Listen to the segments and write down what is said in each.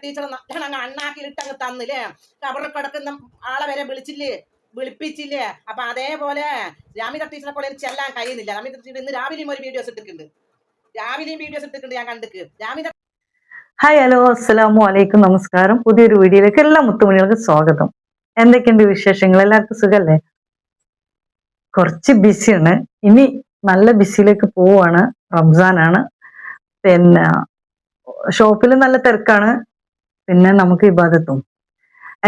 Teacher അങ്ങ് അണ്ണാക്കിലിട്ട് അങ്ങ് തന്നില്ലേ, അവിടെ കിടക്കുന്ന ആളെ വരെ വിളിപ്പിച്ചില്ലേ. അപ്പൊ അതേപോലെ ജാമിദ ടീച്ചറെ പോലെ ചെല്ലാൻ കഴിയുന്നില്ല. ജാമിദ ടീച്ചർ ഇന്ന് രാവിലെയും ഒരു വീഡിയോസ് ഇട്ടിട്ടുണ്ട്, ഞാൻ കണ്ടിക്ക്. ജാമിദ ഹായ്, ഹലോ, അസ്സലാമു അലൈക്കും, നമസ്കാരം. പുതിയൊരു വീഡിയോയിലേക്ക് എല്ലാ മുത്തുമണികൾക്കും സ്വാഗതം. എന്തൊക്കെയുണ്ട് വിശേഷങ്ങൾ? എല്ലാവർക്കും സുഖല്ലേ? കുറച്ച് ബിസിയാണ്, ഇനി നല്ല ബിസിയിലേക്ക് പോവാണ്. റംസാനാണ്, പിന്നെ ഷോപ്പിൽ നല്ല തിരക്കാണ്, പിന്നെ നമുക്ക് ഇബാദത്തും.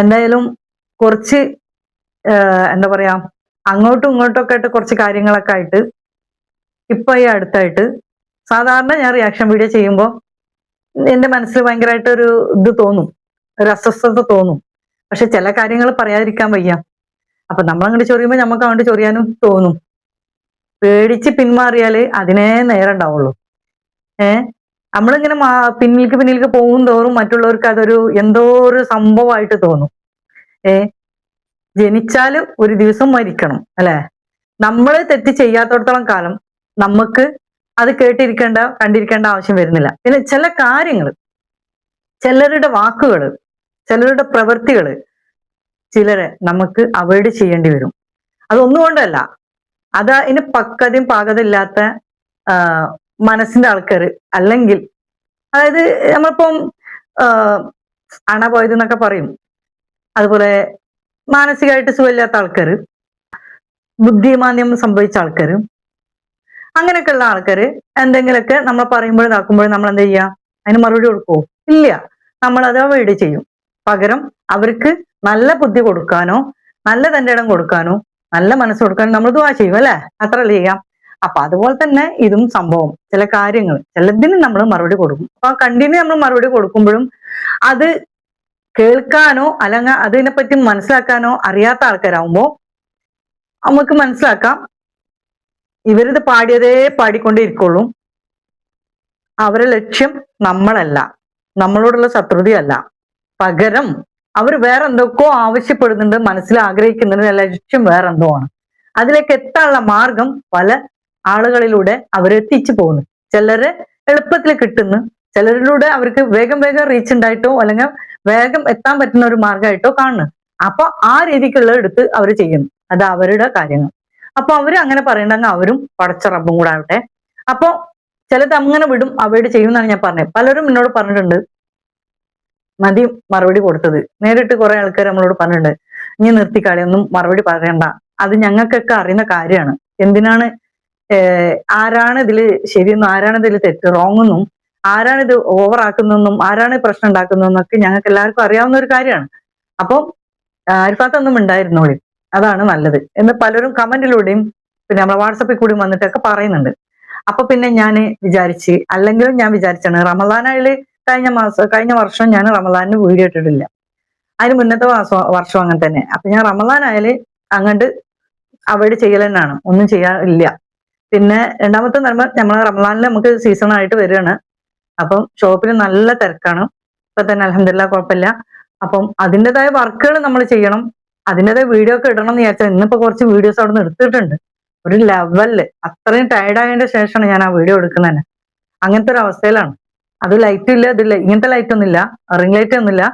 എന്തായാലും കുറച്ച് എന്താ പറയാ, അങ്ങോട്ടും ഇങ്ങോട്ടും ഒക്കെ ആയിട്ട് കുറച്ച് കാര്യങ്ങളൊക്കെ ആയിട്ട് ഇപ്പൊ ഈ അടുത്തായിട്ട് സാധാരണ ഞാൻ റിയാക്ഷൻ വീഡിയോ ചെയ്യുമ്പോൾ എന്റെ മനസ്സിൽ ഭയങ്കരമായിട്ട് ഒരു ഇത് തോന്നും, ഒരു അസ്വസ്ഥത തോന്നും. പക്ഷെ ചില കാര്യങ്ങൾ പറയാതിരിക്കാൻ വയ്യ. അപ്പൊ നമ്മളങ്ങോട്ട് ചൊറിയുമ്പോൾ നമുക്ക് അങ്ങോട്ട് ചൊറിയാനും തോന്നും. പേടിച്ച് പിന്മാറിയാല് അതിനേ നേരം ഉണ്ടാവുള്ളൂ. നമ്മളിങ്ങനെ പിന്നിലേക്ക് പോകും തോറും മറ്റുള്ളവർക്ക് അതൊരു എന്തോ ഒരു സംഭവമായിട്ട് തോന്നും. ജനിച്ചാല് ഒരു ദിവസം മരിക്കണം അല്ലെ? നമ്മൾ തെറ്റ് ചെയ്യാത്തടത്തോളം കാലം നമുക്ക് അത് കണ്ടിരിക്കേണ്ട ആവശ്യം വരുന്നില്ല. പിന്നെ ചില കാര്യങ്ങൾ, ചിലരുടെ വാക്കുകള്, ചിലരുടെ പ്രവൃത്തികള് ചിലരെ നമുക്ക് അവോയ്ഡ് ചെയ്യേണ്ടി വരും. അതൊന്നുകൊണ്ടല്ല, അത് അതിന് പക്വതയും പാകതയില്ലാത്ത മനസ്സിന്റെ ആൾക്കാര്, അല്ലെങ്കിൽ അതായത് നമ്മളിപ്പം അണ പോയത് എന്നൊക്കെ പറയും. അതുപോലെ മാനസികമായിട്ട് സുഖമില്ലാത്ത ആൾക്കാര്, ബുദ്ധിമാന്ദ്യം സംഭവിച്ച ആൾക്കാര്, അങ്ങനെയൊക്കെയുള്ള ആൾക്കാര് എന്തെങ്കിലുമൊക്കെ നമ്മൾ പറയുമ്പോഴും ഇതാക്കുമ്പോഴും നമ്മൾ എന്താ ചെയ്യുക? അതിന് മറുപടി കൊടുക്കുവോ? ഇല്ല, നമ്മൾ അത് അവോയ്ഡ് ചെയ്യും. പകരം അവർക്ക് നല്ല ബുദ്ധി കൊടുക്കാനോ നല്ല തന്റെ ഇടം കൊടുക്കാനോ നല്ല മനസ്സ് കൊടുക്കാനോ നമ്മൾ ദുആ ചെയ്യും അല്ലെ? അത്രയല്ലേ ചെയ്യാം. അപ്പൊ അതുപോലെ തന്നെ ഇതും സംഭവം. ചില കാര്യങ്ങൾ ചിലതിന് നമ്മൾ മറുപടി കൊടുക്കും. അപ്പൊ കണ്ടിന്യൂ നമ്മൾ മറുപടി കൊടുക്കുമ്പോഴും അത് കേൾക്കാനോ അല്ലെങ്കിൽ അതിനെപ്പറ്റി മനസ്സിലാക്കാനോ അറിയാത്ത ആൾക്കാരാവുമ്പോ നമുക്ക് മനസ്സിലാക്കാം, ഇവരിത് പാടിയതേ പാടിക്കൊണ്ടേ അവരുടെ ലക്ഷ്യം നമ്മളല്ല, നമ്മളോടുള്ള ശത്രുതയല്ല. പകരം അവർ വേറെ എന്തൊക്കെയോ ആവശ്യപ്പെടുന്നുണ്ട്, മനസ്സിൽ ആഗ്രഹിക്കുന്നുണ്ട്, ലക്ഷ്യം വേറെ എന്തോ ആണ്. അതിലേക്ക് എത്താനുള്ള മാർഗം പല ആളുകളിലൂടെ അവരെത്തിച്ചു പോകുന്നു. ചിലര് എളുപ്പത്തിൽ കിട്ടുന്നു, ചിലരിലൂടെ അവർക്ക് വേഗം റീച്ച് ഉണ്ടായിട്ടോ അല്ലെങ്കിൽ വേഗം എത്താൻ പറ്റുന്ന ഒരു മാർഗമായിട്ടോ കാണുന്നു. അപ്പൊ ആ രീതിക്കുള്ള എടുത്ത് അവർ ചെയ്യുന്നു, അത് അവരുടെ കാര്യങ്ങൾ. അപ്പൊ അവര് അങ്ങനെ പറയണ്ടെങ്കിൽ അവരും പടച്ച റബ്ബും കൂടെ ആവട്ടെ. അപ്പൊ ചിലത് അങ്ങനെ വിടും, അവോയ്ഡ് ചെയ്യും എന്നാണ് ഞാൻ പറഞ്ഞത്. പലരും എന്നോട് പറഞ്ഞിട്ടുണ്ട് മതി മറുപടി കൊടുത്തത്. നേരിട്ട് കുറെ ആൾക്കാർ നമ്മളോട് പറഞ്ഞിട്ടുണ്ട്, നീ നിർത്തിക്കാളി, ഒന്നും മറുപടി പറയണ്ട, അത് ഞങ്ങൾക്കൊക്കെ അറിയുന്ന കാര്യമാണ്. എന്തിനാണ് ആരാണ് ഇതിൽ ശരിയെന്നും ആരാണ് ഇതിൽ തെറ്റ് റോങ്ങെന്നും ആരാണ് ഇത് ഓവർ ആക്കുന്നതെന്നും ആരാണ് പ്രശ്നം ഉണ്ടാക്കുന്നതെന്നൊക്കെ ഞങ്ങൾക്ക് എല്ലാവർക്കും അറിയാവുന്ന ഒരു കാര്യമാണ്. അപ്പം ആരിഫാത്തൊന്നും ഉണ്ടായിരുന്നോളി, അതാണ് നല്ലത് എന്ന് പലരും കമന്റിലൂടെയും പിന്നെ നമ്മളെ വാട്സപ്പിൽ കൂടി വന്നിട്ടൊക്കെ പറയുന്നുണ്ട്. അപ്പൊ പിന്നെ ഞാൻ വിചാരിച്ച്, അല്ലെങ്കിലും ഞാൻ വിചാരിച്ചാണ് റമദാനില് കഴിഞ്ഞ വർഷം ഞാൻ റമദാനിന് വീഡിയോ ഇട്ടിട്ടില്ല. അതിന് മുന്നത്തെ വർഷം അങ്ങനെ തന്നെ. അപ്പൊ ഞാൻ റമദാനായാല് അങ്ങോട്ട് അവോയ്ഡ് ചെയ്യൽ തന്നെയാണ്, ഒന്നും ചെയ്യാറില്ല. പിന്നെ രണ്ടാമത്തെ നമ്മളെ റമദാനിൽ നമുക്ക് സീസൺ ആയിട്ട് വരികയാണ്. അപ്പം ഷോപ്പിൽ നല്ല തിരക്കാണ് ഇപ്പൊ തന്നെ, അൽഹംദുലില്ലാഹ് കുഴപ്പമില്ല. അപ്പം അതിൻ്റെതായ വർക്കുകൾ നമ്മൾ ചെയ്യണം, അതിൻ്റെതായ വീഡിയോ ഒക്കെ ഇടണം എന്ന് വിചാരിച്ചാൽ ഇന്നിപ്പോ കുറച്ച് വീഡിയോസ് അവിടെ നിന്ന് എടുത്തിട്ടുണ്ട്. ഒരു ലെവലില് അത്രയും ടയർഡായതിന്റെ ശേഷമാണ് ഞാൻ ആ വീഡിയോ എടുക്കുന്നത് തന്നെ. അങ്ങനത്തെ ഒരു അവസ്ഥയിലാണ്. അത് ലൈറ്റ് ഇല്ല, ഇതില്ല, ഇങ്ങനത്തെ ലൈറ്റ് ഒന്നുമില്ല, റിംഗ് ലൈറ്റ് ഒന്നുമില്ല,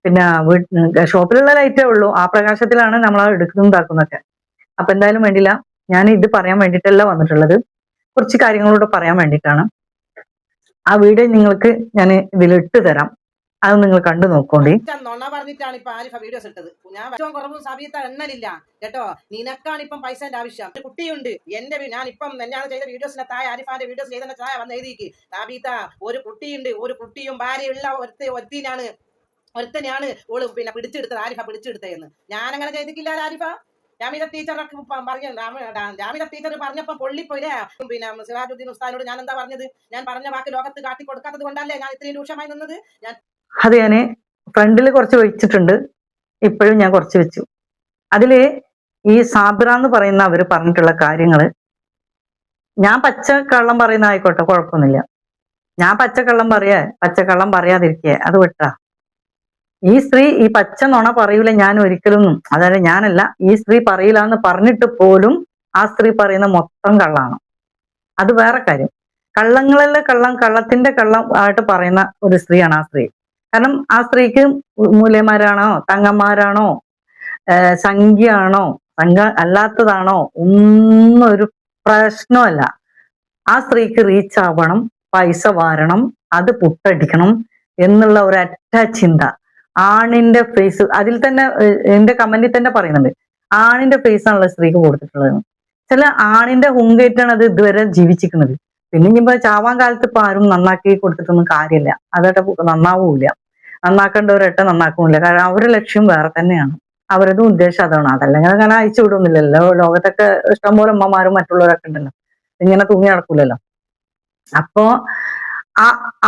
പിന്നെ ഷോപ്പിലുള്ള ലൈറ്റേ ഉള്ളൂ. ആ പ്രകാശത്തിലാണ് നമ്മൾ എടുക്കുന്നതാക്കുന്നതൊക്കെ. അപ്പൊ എന്തായാലും വേണ്ടില്ല, ഞാൻ ഇത് പറയാൻ വേണ്ടിയിട്ടല്ല വന്നിട്ടുള്ളത്, കുറച്ച് കാര്യങ്ങളൂടെ പറയാൻ വേണ്ടിയിട്ടാണ്. ആ വീഡിയോ നിങ്ങൾക്ക് ഞാൻ ഇതിലിട്ട് തരാം, അത് നിങ്ങൾ കണ്ടു നോക്കോണ്ടി. നൊണ പറഞ്ഞിട്ടാണ് ഇപ്പൊ ആരിഫ വീഡിയോസ് ഇട്ടത്. ഞാൻ ഏറ്റവും കുറവും സമയത്ത് എണ്ണലില്ല കേട്ടോ. നിനക്കാണ് ഇപ്പം പൈസന്റെ ആവശ്യം. ഒരു കുട്ടിയുണ്ട് എന്റെ, ഞാനിപ്പം ഞാൻ ചെയ്ത വീഡിയോസിന്റെ താഴെ, ആരിഫാന്റെ വീഡിയോസ് ചെയ്തതിന്റെ താഴെ വന്ന് എഴുതിക്ക്, സാബീത്ത ഒരു കുട്ടിയുണ്ട്, ഒരു കുട്ടിയും ഭാര്യയുള്ള ഒരുത്തനെയാണ് ഓള് പിന്നെ പിടിച്ചെടുത്തത്, ആരിഫ പിടിച്ചെടുത്തതെന്ന്. ഞാൻ അങ്ങനെ ചെയ്തിട്ടില്ല ആരിഫ. ജാമിദ ടീച്ചർ പറഞ്ഞപ്പോ പൊള്ളിപ്പോയില്ലേ. പിന്നെ സിറാജുദ്ദീൻ ഉസ്താദിനോട് ഞാൻ എന്താ പറഞ്ഞത്? ഞാൻ പറഞ്ഞ വാക്ക് ലോകത്ത് കാട്ടി കൊടുക്കാത്തത് കൊണ്ടല്ലേ ഞാൻ ഇത്രയും രൂക്ഷമായി നിന്നത്. അത് ഞാന് ഫ്രണ്ടിൽ കുറച്ച് വെച്ചിട്ടുണ്ട്, ഇപ്പോഴും ഞാൻ കുറച്ച് വെച്ചു. അതില് ഈ സാബിറ എന്ന് പറയുന്ന അവര് പറഞ്ഞിട്ടുള്ള കാര്യങ്ങള്, ഞാൻ പച്ചക്കള്ളം പറയുന്ന ആയിക്കോട്ടെ, കുഴപ്പമൊന്നുമില്ല. ഞാൻ പച്ചക്കള്ളം പറയാതിരിക്കേ, അത് വിട്ടാ. ഈ സ്ത്രീ ഈ പച്ച നുണ പറയൂല ഞാൻ ഒരിക്കലും, അതായത് ഞാനല്ല, ഈ സ്ത്രീ പറയില്ല എന്ന് പറഞ്ഞിട്ട് പോലും ആ സ്ത്രീ പറയുന്ന മൊത്തം കള്ളാണ്. അത് വേറെ കാര്യം. കള്ളങ്ങളിലെ കള്ളം, കള്ളത്തിന്റെ കള്ളം ആയിട്ട് പറയുന്ന ഒരു സ്ത്രീയാണ് ആ സ്ത്രീ. കാരണം ആ സ്ത്രീക്ക് മൂല്യന്മാരാണോ, തങ്ങന്മാരാണോ, സംഖ്യയാണോ, സംഘ അല്ലാത്തതാണോ, ഒന്നും ഒരു പ്രശ്നമല്ല. ആ സ്ത്രീക്ക് റീച്ച് ആവണം, പൈസ വാരണം, അത് പുട്ടടിക്കണം എന്നുള്ള ഒരൊറ്റ ചിന്ത. ആണിന്റെ ഫേസ് അതിൽ തന്നെ എന്റെ കമന്റിൽ തന്നെ പറയുന്നുണ്ട്, ആണിന്റെ ഫേസ് ആണല്ലോ സ്ത്രീക്ക് കൊടുത്തിട്ടുള്ളത്. ചില ആണിന്റെ ഹുങ്കേറ്റാണ് അത് ഇതുവരെ ജീവിച്ചിരിക്കുന്നത്. പിന്നെ ഇനിയിപ്പോ ചാവാൻ കാലത്ത് ഇപ്പൊ ആരും നന്നാക്കി കൊടുത്തിട്ടൊന്നും കാര്യമില്ല. അതേട്ട നന്നാവൂല, നന്നാക്കേണ്ടവരൊട്ടെ നന്നാക്കൂല. കാരണം അവരുടെ ലക്ഷ്യം വേറെ തന്നെയാണ്, അവരത് ഉദ്ദേശം അതാണ്. അതല്ലെങ്കിൽ അങ്ങനെ അയച്ചു വിടുന്നില്ലല്ലോ. ലോകത്തൊക്കെ ഇഷ്ടംപോലെ അമ്മമാരും മറ്റുള്ളവരൊക്കെ ഉണ്ടല്ലോ, ഇങ്ങനെ തൂങ്ങി നടക്കൂലല്ലോ. അപ്പോ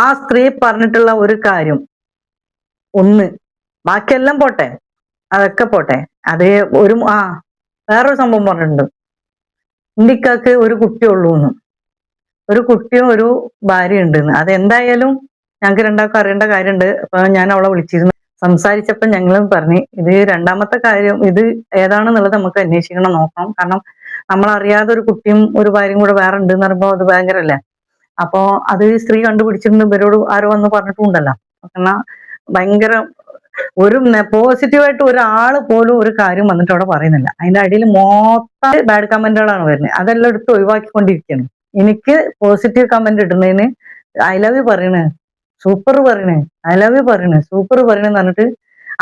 ആ സ്ത്രീ പറഞ്ഞിട്ടുള്ള ഒരു കാര്യം ഒന്ന്, ബാക്കിയെല്ലാം പോട്ടെ, അതൊക്കെ പോട്ടെ, അതേ വേറൊരു സംഭവം പറഞ്ഞിട്ടുണ്ട്, ഇന്ത്യക്കാക്ക് ഒരു കുട്ടിയുള്ളൂ എന്ന്, ഒരു കുട്ടിയും ഒരു ഭാര്യ ഉണ്ടെന്ന്. അതെന്തായാലും ഞങ്ങൾക്ക് രണ്ടാൾക്കും അറിയേണ്ട കാര്യമുണ്ട്. അപ്പൊ ഞാൻ അവളെ വിളിച്ചിരുന്നു, സംസാരിച്ചപ്പോ ഞങ്ങളും പറഞ്ഞു ഇത് രണ്ടാമത്തെ കാര്യം, ഇത് ഏതാണെന്നുള്ളത് നമുക്ക് അന്വേഷിക്കണം, നോക്കണം. കാരണം നമ്മളറിയാതെ ഒരു കുട്ടിയും ഒരു ഭാര്യയും കൂടെ വേറെ ഉണ്ട് എന്ന് പറയുമ്പോൾ അത് ഭയങ്കരല്ലേ. അപ്പോ അത് സ്ത്രീ കണ്ടുപിടിച്ചിട്ടുണ്ട്, ഇവരോട് ആരോ വന്ന് പറഞ്ഞിട്ടുണ്ടല്ലോ. എന്നാൽ ഭയങ്കര ഒരു പോസിറ്റീവായിട്ട് ഒരാള് പോലും ഒരു കാര്യം വന്നിട്ട് അവിടെ പറയുന്നില്ല. അതിന്റെ അടിയിൽ മൊത്തം ബാഡ് കമന്റുകളാണ് വരുന്നത്. അതെല്ലാം എടുത്ത് ഒഴിവാക്കിക്കൊണ്ടിരിക്കുകയാണ്. എനിക്ക് പോസിറ്റീവ് കമന്റ് ഇടുന്നതിന് ഐ ലവ് യു പറയണേ, സൂപ്പർ പറയണേ, ഐ ലവ് യു പറയണേ, സൂപ്പർ പറയണെന്ന് പറഞ്ഞിട്ട്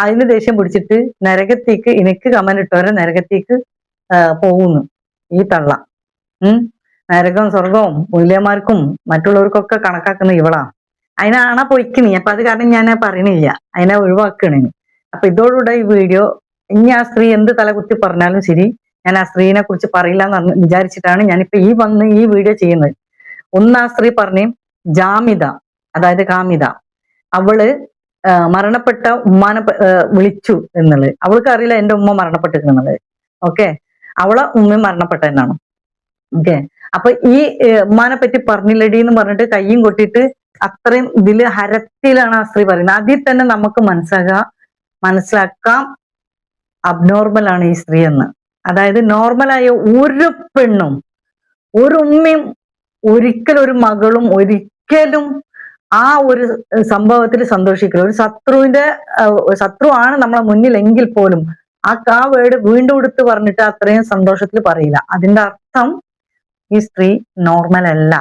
അതിന് ദേഷ്യം പിടിച്ചിട്ട് നരകത്തേക്ക്, എനിക്ക് കമന്റ് ഇട്ടവരെ നരകത്തേക്ക് പോകുന്നു ഈ തള്ള. നരകവും സ്വർഗവും മൂല്യന്മാർക്കും മറ്റുള്ളവർക്കൊക്കെ കണക്കാക്കുന്ന ഇവളാ. അതിനാണാ പൊയ്ക്കണി. അപ്പൊ അത് കാരണം ഞാൻ പറയണില്ല, അതിനെ ഒഴിവാക്കണേ. അപ്പൊ ഇതോടുകൂടെ ഈ വീഡിയോ, ഇനി ആ സ്ത്രീ എന്ത് തലകുത്തി പറഞ്ഞാലും ശരി, ഞാൻ ആ സ്ത്രീനെ കുറിച്ച് പറയില്ല എന്ന് വിചാരിച്ചിട്ടാണ് ഞാനിപ്പോ ഈ വീഡിയോ ചെയ്യുന്നത്. ഒന്ന്, ആ സ്ത്രീ പറഞ്ഞു ജാമിത, അതായത് കാമിത, അവള് മരണപ്പെട്ട ഉമ്മാനെ വിളിച്ചു എന്നുള്ളത്. അവൾക്ക് അറിയില്ല എന്റെ ഉമ്മ മരണപ്പെട്ടിരിക്കുന്നുള്ളത്. ഓക്കെ, അവളെ ഉമ്മ മരണപ്പെട്ടെന്നാണ്. ഓക്കെ, അപ്പൊ ഈ ഉമ്മാനെ പറ്റി പറഞ്ഞില്ലടി എന്ന് പറഞ്ഞിട്ട് കയ്യും കൊട്ടിട്ട് അത്രയും ഇതില് ഹരത്തിലാണ് ആ സ്ത്രീ പറയുന്നത്. അതിൽ തന്നെ നമുക്ക് മനസ്സിലാക്കാം അബ്നോർമൽ ആണ് ഈ സ്ത്രീ എന്ന്. അതായത് നോർമലായ ഒരു പെണ്ണും ഒരു ഉമ്മയും ഒരിക്കലും, ഒരു മകളും ഒരിക്കലും ആ ഒരു സംഭവത്തിൽ സന്തോഷിക്കില്ല. ഒരു ശത്രു ആണ് നമ്മളെ മുന്നിൽ എങ്കിൽ പോലും ആ വേർഡ് വീണ്ടും എടുത്ത് പറഞ്ഞിട്ട് അത്രയും സന്തോഷത്തിൽ പറയില്ല. അതിന്റെ അർത്ഥം ഈ സ്ത്രീ നോർമൽ അല്ല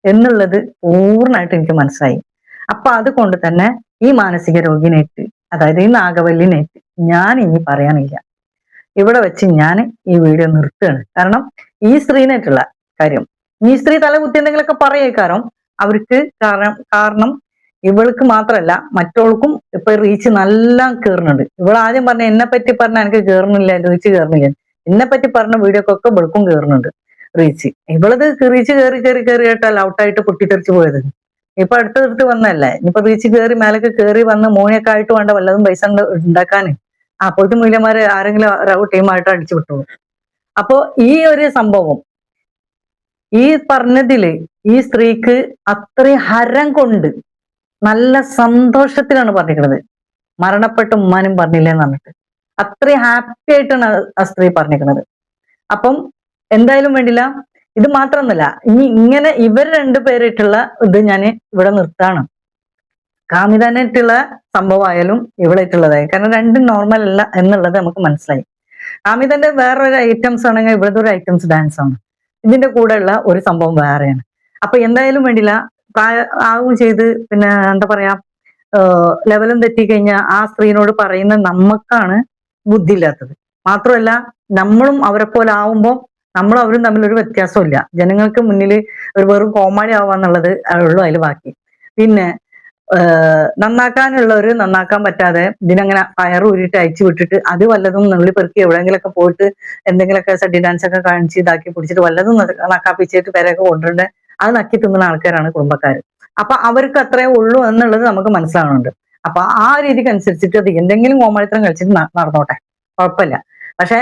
എന്നുള്ളത് പൂർണ്ണമായിട്ട് എനിക്ക് മനസ്സിലായി. അപ്പൊ അതുകൊണ്ട് തന്നെ ഈ മാനസിക രോഗിനേറ്റ്, അതായത് ഈ നാഗവല്ലിനേറ്റ് ഞാൻ ഇനി പറയാനില്ല. ഇവിടെ വെച്ച് ഞാൻ ഈ വീഡിയോ നിർത്തുകയാണ്. കാരണം ഈ സ്ത്രീനായിട്ടുള്ള കാര്യം, ഈ സ്ത്രീ തലകുത്തി എന്തെങ്കിലുമൊക്കെ പറയേക്കാരം അവർക്ക്. കാരണം ഇവൾക്ക് മാത്രമല്ല മറ്റോൾക്കും ഇപ്പൊ റീച്ച് നല്ല കേറുന്നുണ്ട്. ഇവൾ ആദ്യം പറഞ്ഞ എന്നെ പറ്റി പറഞ്ഞ എനിക്ക് കേറുന്നില്ല, റീച്ച് കേറുന്നില്ല. എന്നെ പറ്റി പറഞ്ഞ വീഡിയോക്കൊക്കെ ഇവൾക്കും കേറുന്നുണ്ട് റീച്ച്. ഇവളത് റീച്ച് കേറിയിട്ടല്ല ഔട്ടായിട്ട് പൊട്ടിത്തെറിച്ച് പോയത്. ഇപ്പൊ അടുത്തടുത്ത് വന്നല്ലേ, ഇനിയിപ്പൊ റീച്ച് മേലേക്ക് കയറി വന്ന് മോണിയൊക്കെ ആയിട്ട് വേണ്ട വല്ലതും പൈസ ഉണ്ടാക്കാൻ. അപ്പോഴത്തെ മൂല്യന്മാര് ആരെങ്കിലും ടീമായിട്ട് അടിച്ചു വിട്ടു. അപ്പോ ഈ ഒരു സംഭവം ഈ പറഞ്ഞതില് ഈ സ്ത്രീക്ക് അത്രയും ഹരം കൊണ്ട് നല്ല സന്തോഷത്തിലാണ് പറഞ്ഞിരിക്കുന്നത്. മരണപ്പെട്ട ഉമ്മാനും പറഞ്ഞില്ലേന്ന് പറഞ്ഞിട്ട് അത്രയും ഹാപ്പി ആയിട്ടാണ് ആ സ്ത്രീ പറഞ്ഞിരിക്കുന്നത്. അപ്പം എന്തായാലും വേണ്ടില്ല, ഇത് മാത്രമൊന്നുമല്ല, ഇനി ഇങ്ങനെ ഇവർ രണ്ടുപേരായിട്ടുള്ള ഇത് ഞാൻ ഇവിടെ നിർത്താണ്. കാമിതാനായിട്ടുള്ള സംഭവമായാലും ഇവളായിട്ടുള്ളതായി, കാരണം രണ്ടും നോർമൽ അല്ല എന്നുള്ളത് നമുക്ക് മനസ്സിലായി. കാമിതന്റെ വേറൊരു ഐറ്റംസ് ആണെങ്കിൽ ഇവിടുത്തെ ഒരു ഐറ്റംസ് ഡാൻസ് ആണ്. ഇതിന്റെ കൂടെയുള്ള ഒരു സംഭവം വേറെയാണ്. അപ്പൊ എന്തായാലും വേണ്ടില്ല, ആവും ചെയ്ത് പിന്നെ എന്താ പറയാ, ലെവലും തെറ്റിക്കഴിഞ്ഞാൽ ആ സ്ത്രീനോട് പറയുന്ന നമുക്കാണ് ബുദ്ധി ഇല്ലാത്തത്. മാത്രമല്ല നമ്മളും അവരെ പോലെ ആവുമ്പോൾ നമ്മളും അവരും തമ്മിലൊരു വ്യത്യാസമില്ല. ജനങ്ങൾക്ക് മുന്നിൽ ഒരു വെറും കോമാളി ആവാന്നുള്ളത് ഉള്ളൂ അതിൽ ബാക്കി. പിന്നെ നന്നാക്കാനുള്ളവര് നന്നാക്കാൻ പറ്റാതെ ഇതിനങ്ങനെ ഊരിട്ട് അയച്ചു വിട്ടിട്ട് അത് വല്ലതും നുള്ളി പെറുക്കി എവിടെയെങ്കിലൊക്കെ പോയിട്ട് എന്തെങ്കിലുമൊക്കെ സഡി ഡാൻസ് ഒക്കെ കാണിച്ച് ഇതാക്കി പിടിച്ചിട്ട് വല്ലതും നക്കാപ്പിച്ചിട്ട് പേരൊക്കെ കൊണ്ടുണ്ട് അത് നക്കി തിന്നുന്ന ആൾക്കാരാണ് കുടുംബക്കാർ. അപ്പൊ അവർക്ക് അത്രേ ഉള്ളൂ എന്നുള്ളത് നമുക്ക് മനസ്സിലാവുന്നുണ്ട്. അപ്പൊ ആ രീതിക്ക് അനുസരിച്ചിട്ട് അത് എന്തെങ്കിലും കോമാളിത്തരം കളിച്ചിട്ട് നടന്നോട്ടെ, കുഴപ്പമില്ല. പക്ഷെ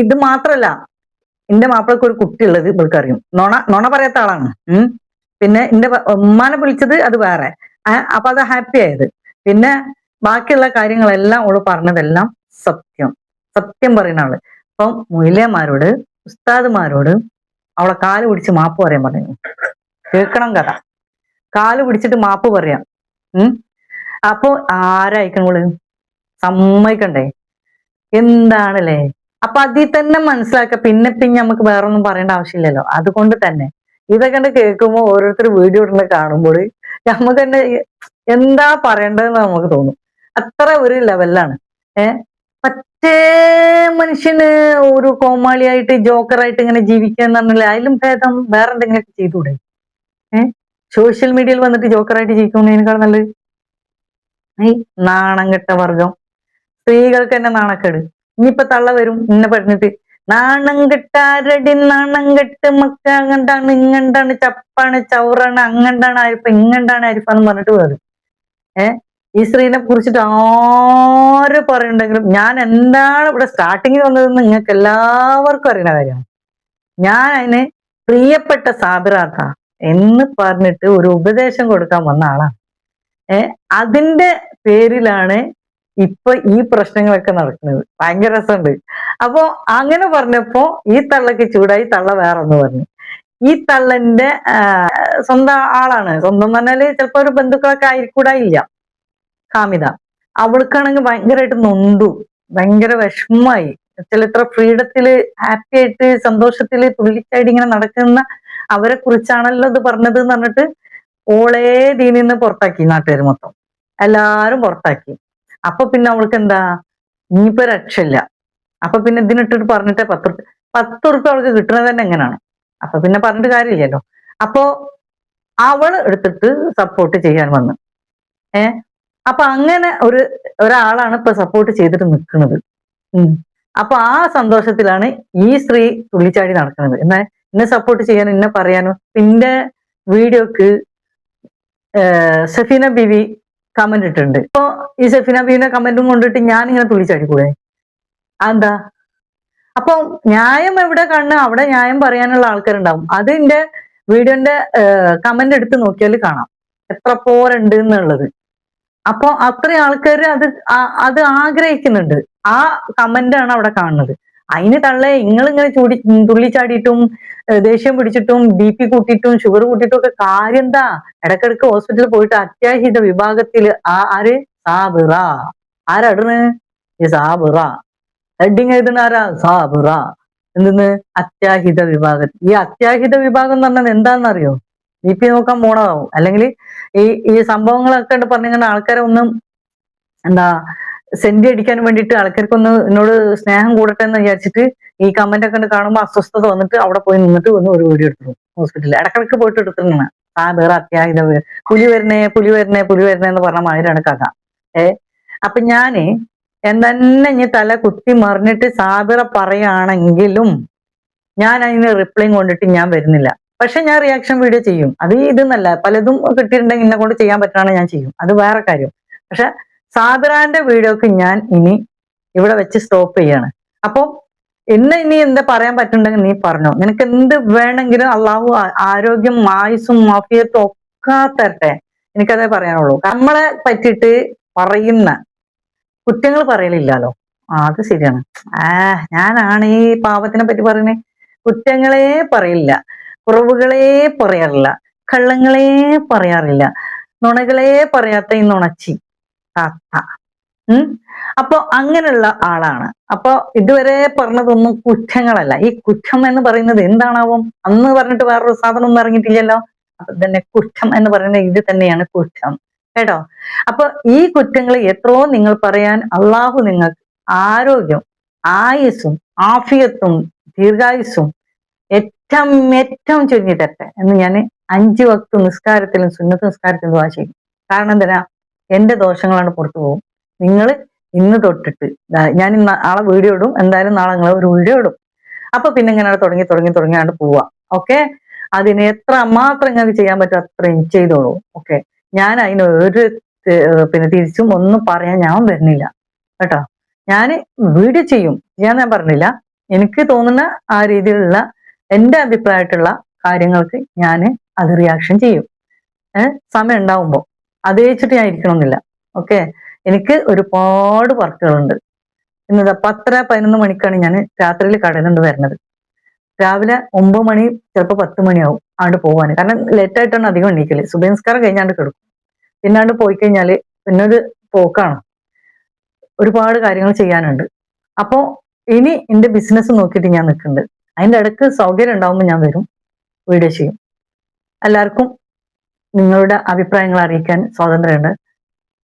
ഇത് മാത്രല്ല, എന്റെ മാപ്പിളക്ക് ഒരു കുട്ടി ഉള്ളത് ഇവൾക്കറിയും. നുണ പറയാത്ത ആളാണ്. പിന്നെ എന്റെ ഉമ്മാനെ വിളിച്ചത് അത് വേറെ. അപ്പൊ അത് ഹാപ്പി ആയത്. പിന്നെ ബാക്കിയുള്ള കാര്യങ്ങളെല്ലാം ഓള് പറഞ്ഞതെല്ലാം സത്യം പറയുന്ന ആള്. അപ്പം മൊയിലേമാരോട് ഉസ്താദുമാരോട് അവളെ കാല് പിടിച്ച് മാപ്പ് പറയാൻ പറഞ്ഞു. കേൾക്കണം കഥ. കാല് പിടിച്ചിട്ട് മാപ്പ് പറയാം. അപ്പൊ ആരായിക്കണോള് സമ്മതിക്കണ്ടേ? എന്താണല്ലേ? അപ്പൊ അതിൽ തന്നെ മനസ്സിലാക്ക. പിന്നെ നമുക്ക് വേറെ ഒന്നും പറയേണ്ട ആവശ്യമില്ലല്ലോ. അതുകൊണ്ട് തന്നെ ഇതൊക്കെ കണ്ട് കേൾക്കുമ്പോൾ ഓരോരുത്തർ വീഡിയോ ഇടുന്ന കാണുമ്പോൾ നമുക്ക് തന്നെ എന്താ പറയേണ്ടതെന്ന് നമുക്ക് തോന്നും. അത്ര ഒരു ലെവലിലാണ്. മറ്റേ മനുഷ്യന് ഒരു കോമാളിയായിട്ട് ജോക്കറായിട്ട് ഇങ്ങനെ ജീവിക്കുക എന്ന് പറഞ്ഞാൽ അതിലും ഭേദം വേറെ എന്തെങ്കിലുമൊക്കെ ചെയ്തുകൂടെ? സോഷ്യൽ മീഡിയയിൽ വന്നിട്ട് ജോക്കറായിട്ട് ജീവിക്കുന്നതിനേക്കാൾ നല്ലത്. നാണം കെട്ട വർഗം. സ്ത്രീകൾക്ക് തന്നെ നാണക്കേട്. ഇനിയിപ്പൊ തള്ള വരും ഇന്നെ പറഞ്ഞിട്ട്, നാണം കെട്ടാരടി നാണം കെട്ട് മക്ക അങ്ങണ്ടാണ് ഇങ്ങണ്ടാണ് ചപ്പാണ് ചൗറാണ് അങ്ങണ്ടാണ് ആരിഫ ഇങ്ങണ്ടാണ് ആരിഫ എന്ന് പറഞ്ഞിട്ട് വരും. ഈ സ്ത്രീനെ കുറിച്ചിട്ട് ആര് പറയുന്നുണ്ടെങ്കിലും ഞാൻ എന്താണ് ഇവിടെ സ്റ്റാർട്ടിങ്ങിൽ വന്നതെന്ന് നിങ്ങൾക്ക് എല്ലാവർക്കും അറിയുന്ന കാര്യമാണ്. ഞാൻ അതിന് പ്രിയപ്പെട്ട സാബിറാത്ത എന്ന് പറഞ്ഞിട്ട് ഒരു ഉപദേശം കൊടുക്കാൻ വന്ന ആളാണ്. അതിന്റെ പേരിലാണ് ഇപ്പൊ ഈ പ്രശ്നങ്ങളൊക്കെ നടക്കുന്നത്. ഭയങ്കര രസമുണ്ട്. അപ്പൊ അങ്ങനെ പറഞ്ഞപ്പോ ഈ തള്ളക്ക് ചൂടായി. തള്ള വേറൊന്ന് പറഞ്ഞു. ഈ തള്ളന്റെ സ്വന്തം ആളാണ്. സ്വന്തം എന്ന് പറഞ്ഞാല് ചിലപ്പോ ഒരു ബന്ധുക്കളൊക്കെ ആയിക്കൂടായില്ല ഹാമിദ. അവൾക്കാണെങ്കിൽ ഭയങ്കരമായിട്ട് നൊന്തു, ഭയങ്കര വിഷമമായി. ചിലത്ര ഫ്രീഡത്തില് ഹാപ്പി ആയിട്ട് സന്തോഷത്തില് തുള്ളിച്ചായിട്ട് ഇങ്ങനെ നടക്കുന്ന അവരെ കുറിച്ചാണല്ലോ ഇത് പറഞ്ഞത് എന്ന് പറഞ്ഞിട്ട് ഓളേ ദീനിന്ന് പുറത്താക്കി. നാട്ടുകാർ മൊത്തം എല്ലാരും പുറത്താക്കി. അപ്പൊ പിന്നെ അവൾക്ക് എന്താ, ഇനിയിപ്പോ രക്ഷയില്ല. അപ്പൊ പിന്നെ ഇതിനിട്ടിട്ട് പറഞ്ഞിട്ട് 10 ഉറുപ്പ്യ അവൾക്ക് കിട്ടുന്നത് തന്നെ എങ്ങനെയാണ്? അപ്പൊ പിന്നെ പറഞ്ഞിട്ട് കാര്യമില്ലല്ലോ. അപ്പോ അവൾ എടുത്തിട്ട് സപ്പോർട്ട് ചെയ്യാൻ വന്നു. അപ്പൊ അങ്ങനെ ഒരാളാണ് ഇപ്പൊ സപ്പോർട്ട് ചെയ്തിട്ട് നിൽക്കുന്നത്. അപ്പൊ ആ സന്തോഷത്തിലാണ് ഈ സ്ത്രീ തുള്ളിച്ചാടി നടക്കുന്നത്. എന്നാൽ എന്നെ സപ്പോർട്ട് ചെയ്യാനും എന്നെ പറയാനും. പിന്നെ വീഡിയോക്ക് സഫീന ബിവി കമന്റ് ഇട്ടിട്ടുണ്ട്. അപ്പൊ ഈ സഫീന ബീവിന്റെ കമന്റും കൊണ്ടിട്ട് ഞാൻ ഇങ്ങനെ തുള്ളിച്ചാടിക്കൂടെ? അതെന്താ? അപ്പൊ ന്യായം എവിടെ കാണുക അവിടെ ന്യായം പറയാനുള്ള ആൾക്കാരുണ്ടാവും. അതിന്റെ വീഡിയോന്റെ കമന്റ് എടുത്ത് നോക്കിയാൽ കാണാം എത്ര പോരുണ്ട് എന്നുള്ളത്. അപ്പൊ അത്രയും ആൾക്കാർ അത് ആഗ്രഹിക്കുന്നുണ്ട്. ആ കമന്റ് ആണ് അവിടെ കാണുന്നത്. അതിന് തള്ളേ ഇങ്ങനെ തുള്ളിച്ചാടിയിട്ടും ദേഷ്യം പിടിച്ചിട്ടും BP കൂട്ടിയിട്ടും ഷുഗർ കൂട്ടിയിട്ടും ഒക്കെ കാര്യം എന്താ? ഇടക്കിടക്ക് ഹോസ്പിറ്റലിൽ പോയിട്ട് അത്യാഹിത വിഭാഗത്തില് ആര് സാബിറ ആരാടണ്? ഈ സാബിറ ഹെഡിങ് എഴുതുന്ന ആരാ? സാബിറ. എന്തെന്ന്? അത്യാഹിത വിഭാഗം. ഈ അത്യാഹിത വിഭാഗം എന്ന് പറഞ്ഞത് എന്താണെന്നറിയോ? BP നോക്കാൻ പോണതാവും. അല്ലെങ്കിൽ ഈ സംഭവങ്ങളൊക്കെ പറഞ്ഞിങ്ങനെ ആൾക്കാരെ ഒന്നും എന്താ സെന്റി അടിക്കാൻ വേണ്ടിയിട്ട് ആൾക്കാർക്കൊന്ന് എന്നോട് സ്നേഹം കൂടട്ടെ എന്ന് വിചാരിച്ചിട്ട് ഈ കമന്റ് ഒക്കെ കാണുമ്പോൾ അസ്വസ്ഥത വന്നിട്ട് അവിടെ പോയി നിന്നിട്ട് ഒന്ന് ഒരു വീഡിയോ എടുത്തു ഹോസ്പിറ്റലിൽ. ഇടക്കിടക്ക് പോയിട്ട് എടുത്തിരുന്ന വേറെ അത്യാഹിത പുലി വരണേ എന്ന് പറഞ്ഞ മാതിരിയാണ് കഥ. അപ്പൊ ഞാന് എന്തെന്നെ ഇനി തല കുത്തി മറിഞ്ഞിട്ട് സാബിറ പറയുകയാണെങ്കിലും ഞാൻ അതിന് റിപ്ലൈ കൊണ്ടിട്ട് ഞാൻ വരുന്നില്ല. പക്ഷെ ഞാൻ റിയാക്ഷൻ വീഡിയോ ചെയ്യും. അത് ഇതെന്നല്ല, പലതും കിട്ടിയിട്ടുണ്ടെങ്കിൽ എന്നെ കൊണ്ട് ചെയ്യാൻ പറ്റുകയാണെങ്കിൽ ഞാൻ ചെയ്യും. അത് വേറെ കാര്യം. പക്ഷെ സാബിറാന്റെ വീഡിയോക്ക് ഞാൻ ഇനി ഇവിടെ വെച്ച് സ്റ്റോപ്പ് ചെയ്യാണ്. അപ്പൊ ഇനി എന്താ പറയാൻ പറ്റുന്നുണ്ടെങ്കിൽ നീ പറഞ്ഞോ. നിനക്ക് എന്ത് വേണമെങ്കിലും അള്ളാഹു ആരോഗ്യം ആയുസ്സും മാഫിയത്തും ഒക്കെ തരട്ടെ. എനിക്കതേ പറയാനുള്ളൂ. നമ്മളെ പറ്റിയിട്ട് പറയുന്ന കുറ്റങ്ങൾ പറയലില്ലാലോ. അത് ശരിയാണ്. ഞാനാണ് ഈ പാപത്തിനെ പറ്റി പറയുന്നത്. കുറ്റങ്ങളെ പറയില്ല, കുറവുകളെ പറയാറില്ല, കള്ളങ്ങളെ പറയാറില്ല, നുണകളെ പറയാത്ത ഈ നുണച്ചി താത്ത. അപ്പൊ അങ്ങനെയുള്ള ആളാണ്. അപ്പൊ ഇതുവരെ പറഞ്ഞതൊന്നും കുറ്റങ്ങളല്ല. ഈ കുറ്റം എന്ന് പറയുന്നത് എന്താണാവും? അന്ന് പറഞ്ഞിട്ട് വേറൊരു സാധനം ഒന്നും ഇറങ്ങിയിട്ടില്ലല്ലോ. അപ്പൊ തന്നെ കുറ്റം എന്ന് പറയുന്നത് ഇത് തന്നെയാണ് കുറ്റം, കേട്ടോ. അപ്പൊ ഈ കുറ്റങ്ങൾ എത്രയോ നിങ്ങൾ പറയാൻ അള്ളാഹു നിങ്ങൾക്ക് ആരോഗ്യം ആയുസ്സും ആഫിയത്തും ദീർഘായുസ്സും ഏറ്റവും ചുരുങ്ങി തരട്ടെ എന്ന് ഞാൻ 5 വക്ത് നിസ്കാരത്തിലും സുന്നത്ത് നിസ്കാരത്തിലും ദുആ ചെയ്യും. കാരണം എന്തിനാ? എന്റെ ദോഷങ്ങളാണ് പുറത്തു പോകും. നിങ്ങൾ ഇന്ന് തൊട്ടിട്ട് ഞാൻ നാളെ വീഡിയോ ഇടും. എന്തായാലും നാളെ നിങ്ങൾ ഒരു വീഡിയോ ഇടും. അപ്പൊ പിന്നെ ഇങ്ങനെ തുടങ്ങിയാണ് പോവാ. ഓക്കെ, അതിന് എത്ര മാത്രം നിങ്ങൾക്ക് ചെയ്യാൻ പറ്റും അത്രയും ചെയ്തോളൂ. ഓക്കെ, ഞാൻ അതിന് ഒരു തിരിച്ചും ഒന്നും പറയാൻ ഞാൻ വരുന്നില്ല, കേട്ടോ. ഞാൻ വീഡിയോ ചെയ്യും, ഞാൻ പറഞ്ഞില്ല. എനിക്ക് തോന്നുന്ന ആ രീതിയിലുള്ള എന്റെ അഭിപ്രായമായിട്ടുള്ള കാര്യങ്ങൾക്ക് ഞാൻ അത് റിയാക്ഷൻ ചെയ്യും. സമയം ഉണ്ടാവുമ്പോ അത് വെച്ചിട്ട് ഞാൻ ഇരിക്കണമെന്നില്ല. ഓക്കെ, എനിക്ക് ഒരുപാട് വർക്കുകളുണ്ട്. ഇന്നത് 10-11 മണിക്കാണ് ഞാൻ രാത്രിയിൽ കടയിൽ നിന്ന് വരുന്നത്. രാവിലെ 9 മണി ചിലപ്പോൾ 10 മണിയാവും ആണ്ട് പോവാന്. കാരണം ലേറ്റായിട്ടാണ് അധികം എണീക്കല്. സുബഹി നിസ്കാരം കഴിഞ്ഞാണ്ട് കിടക്കും. പിന്നാണ്ട് പോയി കഴിഞ്ഞാല് പിന്നൊരു പോക്കാണ്. ഒരുപാട് കാര്യങ്ങൾ ചെയ്യാനുണ്ട്. അപ്പോ ഇനി എന്റെ ബിസിനസ് നോക്കിയിട്ട് ഞാൻ നിൽക്കുന്നുണ്ട്. അതിന്റെ ഇടയ്ക്ക് സൗകര്യം ഉണ്ടാവുമ്പോൾ ഞാൻ വരും, വീഡിയോ ചെയ്യും. എല്ലാവർക്കും നിങ്ങളുടെ അഭിപ്രായങ്ങൾ അറിയിക്കാൻ സ്വാതന്ത്ര്യമുണ്ട്.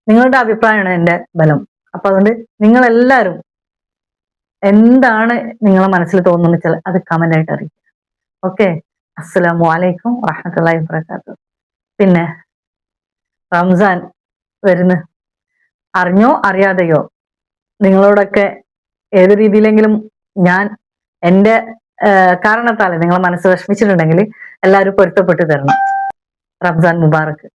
നിങ്ങളുടെ അഭിപ്രായമാണ് എൻ്റെ ബലം. അപ്പൊ അതുകൊണ്ട് നിങ്ങളെല്ലാവരും എന്താണ് നിങ്ങളെ മനസ്സിൽ തോന്നുന്നത് വെച്ചാൽ അത് കമന്റ് ആയിട്ട് അറിയിക്കുക. ഓക്കെ, അസ്സലാമു അലൈക്കും വറഹ്മത്തുള്ളാഹി വബറകാതുഹു. പിന്നെ റംസാൻ വരുന്ന, അറിഞ്ഞോ അറിയാതെയോ നിങ്ങളോടൊക്കെ ഏത് രീതിയിലെങ്കിലും ഞാൻ എൻ്റെ കാരണത്താൽ നിങ്ങളെ മനസ്സ് വിഷമിച്ചിട്ടുണ്ടെങ്കിൽ എല്ലാവരും പൊരുത്തപ്പെട്ട് തരണം. റംസാൻ മുബാറക്ക്.